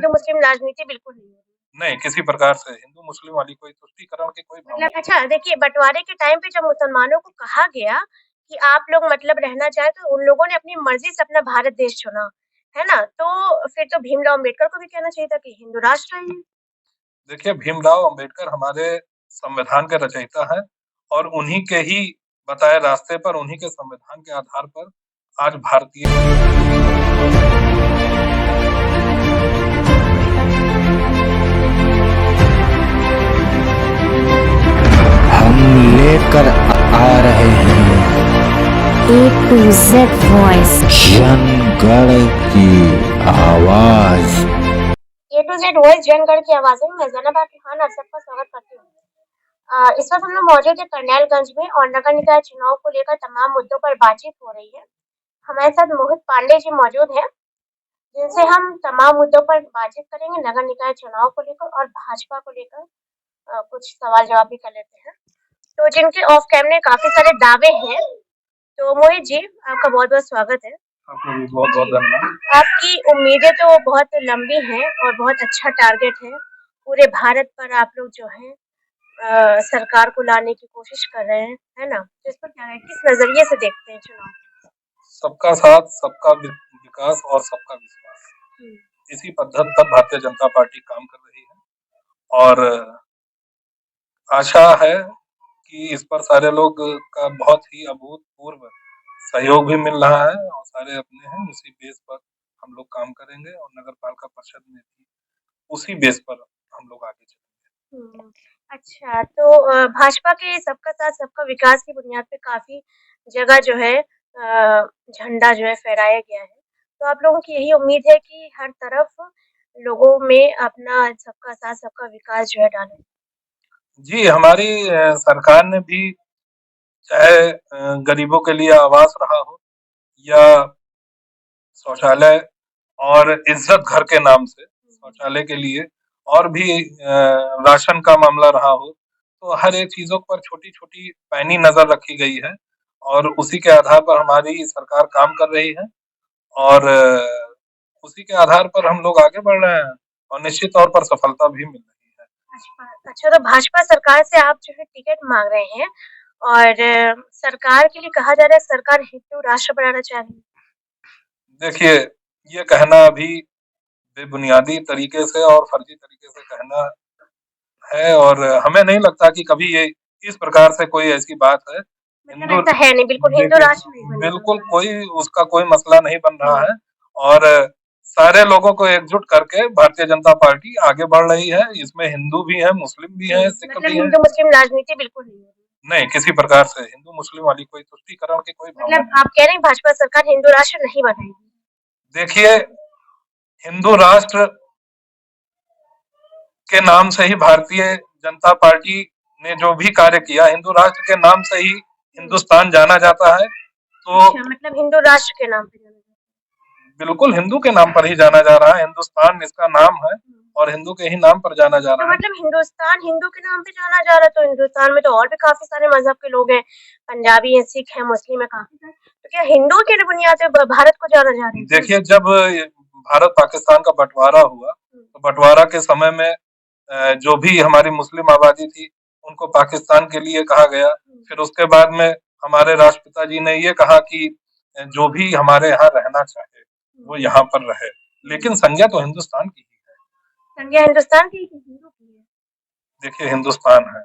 हिंदू मुस्लिम राजनीति बिल्कुल नहीं है। नहीं, किसी प्रकार से हिंदू मुस्लिम वाली कोई तुष्टीकरण की कोई भावना मतलब अच्छा देखिए बंटवारे के टाइम पे जब मुसलमानों को कहा गया कि आप लोग मतलब रहना चाहे तो उन लोगों ने अपनी मर्जी से अपना भारत देश चुना, है ना? तो फिर तो भीमराव अम्बेडकर को भी कहना चाहिए था कि हिंदू राष्ट्र है ये। देखिए, भीमराव अंबेडकर हमारे संविधान के रचयिता हैं और उन्हीं के ही बताए रास्ते पर, उन्हीं के संविधान के आधार पर आज भारतीय हम लेकर आ रहे हैं A to Z Voice जनगण की आवाज। ए टू जेड वॉइस जनगण की आवाज़ में मैं ज़ैनब खान आप सबका स्वागत करती हूँ। इस वक्त हम लोग मौजूद है करनैलगंज में और नगर निकाय चुनाव को लेकर तमाम मुद्दों पर बातचीत हो रही है। हमारे साथ मोहित पांडे जी मौजूद हैं जिनसे हम तमाम मुद्दों पर बातचीत करेंगे, नगर निकाय चुनाव को लेकर और भाजपा को लेकर कुछ सवाल जवाब भी कर लेते हैं। तो जिनके ऑफ कैमरे काफी सारे दावे हैं, तो मोहित जी आपका बहुत बहुत स्वागत है। आपको भी बहुत बहुत धन्यवाद। आपकी उम्मीदें तो बहुत लंबी हैं और बहुत अच्छा टारगेट है। पूरे भारत पर आप लोग जो है सरकार को लाने की कोशिश कर रहे हैं, है ना? तो इस पर क्या है, किस नजरिए से देखते हैं चुनाव? सबका साथ, सबका विकास और सबका विश्वास, इसी पद्धति पर भारतीय जनता पार्टी काम कर रही है और आशा है कि इस पर सारे लोग का बहुत ही अभूतपूर्व सहयोग भी मिल रहा है और सारे अपने हैं, उसी बेस पर हम लोग काम करेंगे और नगर पालिका परिषद में भी उसी बेस पर हम लोग आगे चलेंगे। अच्छा, तो भाजपा के सबका साथ सबका विकास की बुनियाद पे काफी जगह जो है झंडा जो है फहराया गया है। तो आप लोगों की यही उम्मीद है कि हर तरफ लोगों में अपना सबका साथ सबका विकास जो है डालें। जी, हमारी सरकार ने भी चाहे गरीबों के लिए आवास रहा हो या शौचालय और इज्जत घर के नाम से शौचालय के लिए और भी राशन का मामला रहा हो, तो हर एक चीजों पर छोटी-छोटी पैनी नजर रखी गई है और उसी के आधार पर हमारी सरकार काम कर रही है और उसी के आधार पर हम लोग आगे बढ़ रहे हैं और निश्चित तौर पर सफलता भी मिल रही है। अच्छा, तो भाजपा सरकार से आप जो है टिकट मांग रहे हैं और सरकार के लिए कहा जा रहा है सरकार हिंदू राष्ट्र बनाना चाह रही है। देखिए, ये कहना अभी बेबुनियादी तरीके से और फर्जी तरीके से कहना है और हमें नहीं लगता कि कभी ये इस प्रकार से कोई ऐसी बात है। मतलब ऐसा है नहीं, बिल्कुल हिंदू राष्ट्र नहीं बनेगा। बिल्कुल कोई उसका कोई मसला नहीं बन रहा है और सारे लोगों को एकजुट करके भारतीय जनता पार्टी आगे बढ़ रही है। इसमें हिंदू भी है, मुस्लिम भी है, सिख मतलब भी है। हिंदू मुस्लिम राजनीति बिल्कुल नहीं है। नहीं, किसी प्रकार से हिंदू मुस्लिम वाली कोई तुष्टीकरण की कोई भावना मतलब आप कह रहे हैं भाजपा सरकार हिंदू राष्ट्र नहीं बनाएगी। देखिए, हिंदू राष्ट्र के नाम से ही भारतीय जनता पार्टी ने जो भी कार्य किया, हिंदू राष्ट्र के नाम से ही हिंदुस्तान जाना जाता है। तो अच्छा, मतलब हिंदू राष्ट्र के नाम पे जाना जाता है। बिल्कुल हिंदू के नाम पर ही जाना जा रहा है। हिंदुस्तान इसका नाम है और हिंदू के ही नाम पर जाना जा तो रहा है। मतलब हिंदुस्तान हिंदू के नाम पे जाना जा रहा है, तो हिंदुस्तान में तो और भी काफी सारे मजहब के लोग हैं, पंजाबी है, सिख है, मुस्लिम है, काफी सारे। तो क्या हिंदू के बुनियाद पे भारत को जाना जा रहा है? देखिए, जब भारत पाकिस्तान का बंटवारा हुआ तो बंटवारा के समय में जो भी हमारी मुस्लिम आबादी थी उनको पाकिस्तान के लिए कहा गया। फिर उसके बाद में हमारे राष्ट्रपिता जी ने ये कहा कि जो भी हमारे यहाँ रहना चाहे वो यहाँ पर रहे, लेकिन संज्ञा तो हिंदुस्तान की ही है। संज्ञा हिंदुस्तान की हिंदू की है। देखिए, हिंदुस्तान है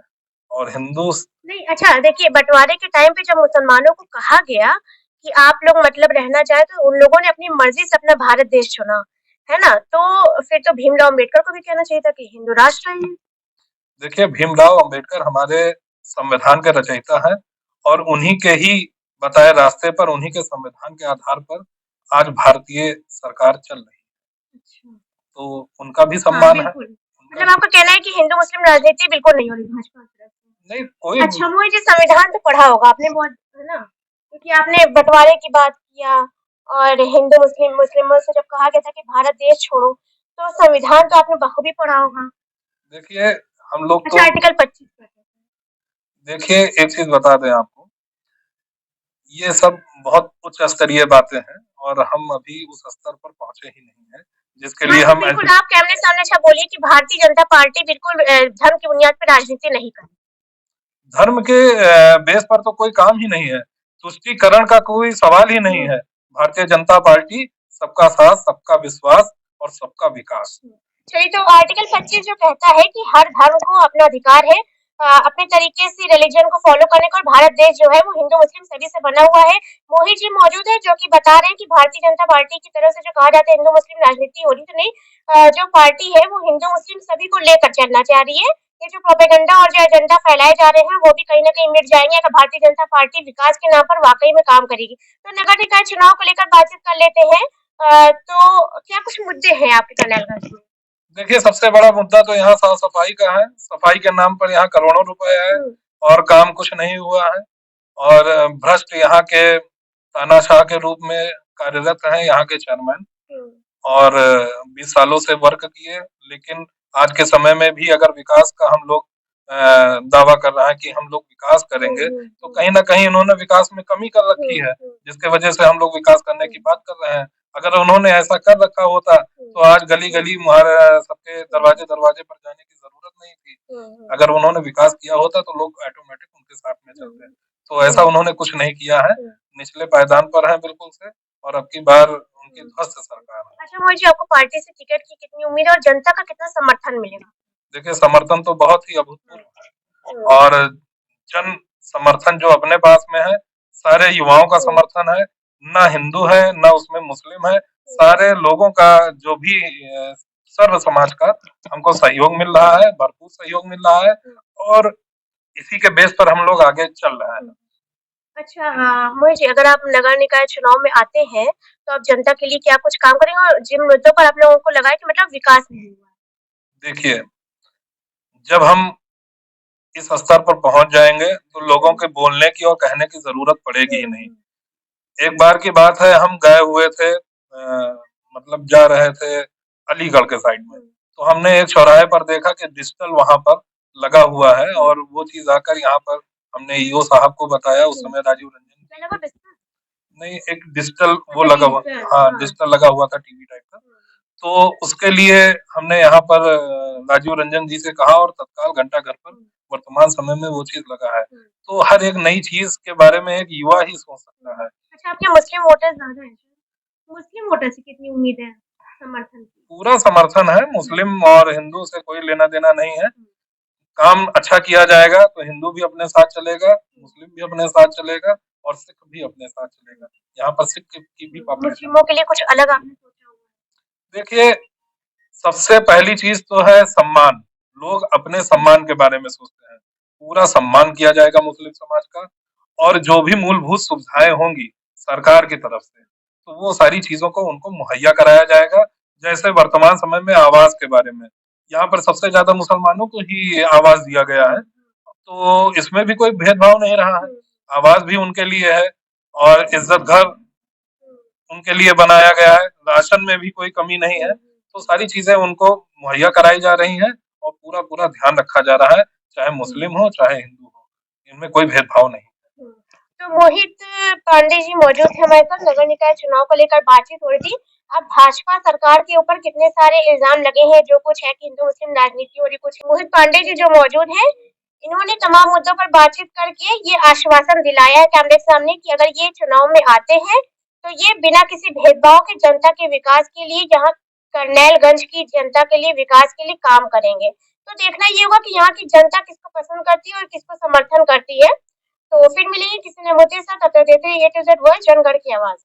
और हिंदू नहीं, अच्छा देखिए बंटवारे के टाइम पे जब मुसलमानों को कहा गया कि आप लोग मतलब रहना चाहे तो उन लोगों ने अपनी मर्जी से अपना भारत देश चुना, है ना? तो फिर तो भीमराव अम्बेडकर को भी कहना चाहिए था कि हिंदू राष्ट्र है ये। देखिए, भीमराव अंबेडकर हमारे संविधान के रचयिता हैं और उन्हीं के ही बताए रास्ते पर, उन्हीं के संविधान के आधार पर आज भारतीय सरकार चल रही है। अच्छा। तो उनका भी सम्मान है। मतलब आपका कहना है कि हिंदू मुस्लिम राजनीति बिल्कुल नहीं हो रही भाजपा की तरफ से। नहीं कोई अच्छा, मोहित जी संविधान तो पढ़ा होगा आपने बहुत, है ना? क्योंकि आपने बंटवारे की बात किया और हिंदू मुस्लिम मुस्लिमों से जब कहा गया था कि भारत देश छोड़ो, तो संविधान तो आपने बखूबी पढ़ा होगा। देखिए, हम लोग अच्छा, आर्टिकल 25 देखिए एक चीज बता दें आपको, ये सब बहुत उच्च स्तरीय बातें हैं और हम अभी उस स्तर पर पहुंचे ही नहीं है। जिसके हाँ, लिए तो हम बिल्कुल आप कैमरे सामने अच्छा बोलिए कि भारतीय जनता पार्टी बिल्कुल धर्म की बुनियाद पर राजनीति नहीं कर धर्म के बेस पर तो कोई काम ही नहीं है, तुष्टीकरण का कोई सवाल ही नहीं हुँ, है। भारतीय जनता पार्टी सबका साथ, सबका विश्वास और सबका विकास। चलिए तो आर्टिकल 25 जो कहता है कि हर धर्म को अपना अधिकार है अपने तरीके से रिलीजन को फॉलो करने का और भारत देश जो है वो हिंदू मुस्लिम सभी से बना हुआ है। मोहित जी मौजूद है जो कि बता रहे हैं कि भारतीय जनता पार्टी की तरफ से जो कहा जाता है हिंदू मुस्लिम राजनीति हो रही तो नहीं जो पार्टी है वो हिंदू मुस्लिम सभी को लेकर चलना चाह रही है। ये जो प्रोपेगेंडा और जो एजेंडा फैलाए जा रहे हैं वो भी कहीं न कहीं मिट जाएंगे अगर भारतीय जनता पार्टी विकास के नाम पर वाकई में काम करेगी। तो नगर निकाय चुनाव को लेकर बातचीत कर लेते हैं। तो क्या कुछ मुद्दे हैं आपके कल्याणगंज में? देखिए, सबसे बड़ा मुद्दा तो यहाँ साफ-सफाई का है। सफाई के नाम पर यहाँ करोड़ों रुपए है हुँ, और काम कुछ नहीं हुआ है और भ्रष्ट यहाँ के तानाशाह के रूप में कार्यरत हैं यहाँ के चेयरमैन हुँ, और 20 सालों से वर्क किए, लेकिन आज के समय में भी अगर विकास का हम लोग दावा कर रहे हैं कि हम लोग विकास हुँ, करेंगे, हुँ, तो हुँ, कहीं न कहीं इन्होंने विकास में कमी कर हुँ, रखी है, हुँ, जिसकी वजह से हम लोग विकास करने की बात कर रहे हैं। अगर उन्होंने ऐसा कर रखा होता, हुँ, तो आज गली-गली सबके दरवाजे-दरवाजे पर जाने की ज़रूरत नहीं थी। हुँ, हुँ, अगर उन्होंने विकास किया होता, तो लोग ऑटोमैटिक उनके साथ में चलते। हुँ, तो ऐसा उन्होंने कुछ नहीं किया है, हुँ। निचले पायदान पर हैं बिल्कुल से और अब की बार उनकी ध्वस्त सरकार है। अच्छा मोहित जी आपको पार्टी से टिकट की कितनी उम्मीद है और जनता का कितना समर्थन मिलेगा? देखिए, समर्थन तो बहुत ही हुँ, अभूतपूर्व है हुँ, और जन समर्थन जो अपने पास में है, सारे युवाओं का हुँ, समर्थन है, ना हिंदू है, ना उसमें मुस्लिम है, हुँ, सारे लोगों का जो भी सर्व समाज का हमको सहयोग मिल रहा है, भरपूर सहयोग मिल रहा है हुँ, और इसी के बेस पर हम लोग आगे चल रहे हुँ। हैं। अच्छा हाँ, मोहित जी अगर आप नगर निकाय चुनाव में आते हैं, तो आप जनता के लिए क्या कुछ काम करेंगे और जिन मुद्दों पर आप लोगों को लगा है कि मतलब विकास नहीं हुआ है? देखिए, जब हम इस स्तर पर पहुँच जाएँगे, तो लोगों हुँ, के बोलने की और कहने की ज़रूरत पड़ेगी हुँ, ही नहीं। हुँ, एक बार की बात है हम गए हुए थे मतलब जा रहे थे अलीगढ़ के साइड में। हुँ, तो हमने एक चौराहे पर देखा कि डिजिटल वहाँ पर लगा हुआ है हुँ, और वो चीज़ आकर यहाँ पर हमने ईओ साहब को बताया, उस हुँ। समय राजीव रंजन जी मैंने वो बिस्तर नहीं एक डिजिटल वो अच्छा लगा हुआ डिजिटल हाँ, हाँ। डिजिटल लगा हुआ था टीवी टाइप का। हुँ, तो उसके लिए हमने यहाँ पर राजीव रंजन जी से कहा और तत्काल घंटा घर पर हुँ, वर्तमान समय में वो चीज़ लगा है। हुँ, तो हर एक नई चीज़ के बारे में एक युवा ही सोच सकता हुँ। है। अच्छा आपके मुस्लिम वोटर्स ज़्यादा हैं क्या? मुस्लिम वोटर से कितनी उम्मीद है समर्थन की? पूरा समर्थन है, हुँ, मुस्लिम और हिंदू से कोई लेना-देना नहीं है। हुँ, काम अच्छा किया जाएगा तो हिंदू भी अपने साथ चलेगा, मुस्लिम भी अपने साथ चलेगा और सिख भी अपने साथ चलेगा। यहाँ पर सिख की भी हुँ। पॉपुलेशन मुस्लिमों के लिए कुछ अलग आपने सोचा होगा? देखिए, सबसे पहली चीज़ तो है सम्मान। लोग अपने सम्मान के बारे में सोचते हैं। पूरा सम्मान किया जाएगा मुस्लिम समाज का और जो भी मूलभूत सुविधाएँ होंगी सरकार की तरफ से, तो वो सारी चीज़ों को उनको मुहैया कराया जाएगा। जैसे वर्तमान समय में आवास के बारे में, यहाँ पर सबसे ज़्यादा मुसलमानों को ही आवास दिया गया है। हुँ, तो इसमें भी कोई भेदभाव नहीं रहा है। हुँ, आवास भी उनके लिए है और इज़्ज़त घर हुँ, उनके लिए बनाया गया है। राशन में भी कोई कमी नहीं हुँ, है। हुँ, तो सारी चीज़ें उनको मुहैया कराई जा रही हैं और पूरा-पूरा ध्यान रखा जा रहा है, चाहे हुँ। मुस्लिम हो, चाहे हिंदू हो। इनमें कोई भेदभाव नहीं। हुँ। तो मोहित पांडे जी मौजूद थे हमारे साथ नगर निकाय चुनाव को लेकर बातचीत हो रही थी। अब भाजपा सरकार के ऊपर कितने सारे इल्ज़ाम लगे हैं, जो कुछ है कि हिंदू-मुस्लिम राजनीति हो रही कुछ मोहित पांडे जी जो मौजूद हैं, इन्होंने तमाम मुद्दों पर बातचीत करके ये आश्वासन दिलाया है कैमरे के सामने कि अगर ये चुनाव में आते हैं, तो ये बिना किसी भेदभाव के जनता के विकास के लिए यहाँ करनैलगंज की जनता के लिए विकास के लिए काम करेंगे। तो देखना ये होगा कि यहाँ की जनता किसको पसंद करती है और किसको समर्थन करती है। तो फिर मिलेंगे किसी नए मुद्दे के साथ, तब तक देते रहिए A to Z वर्ल्ड जनगण की आवाज़।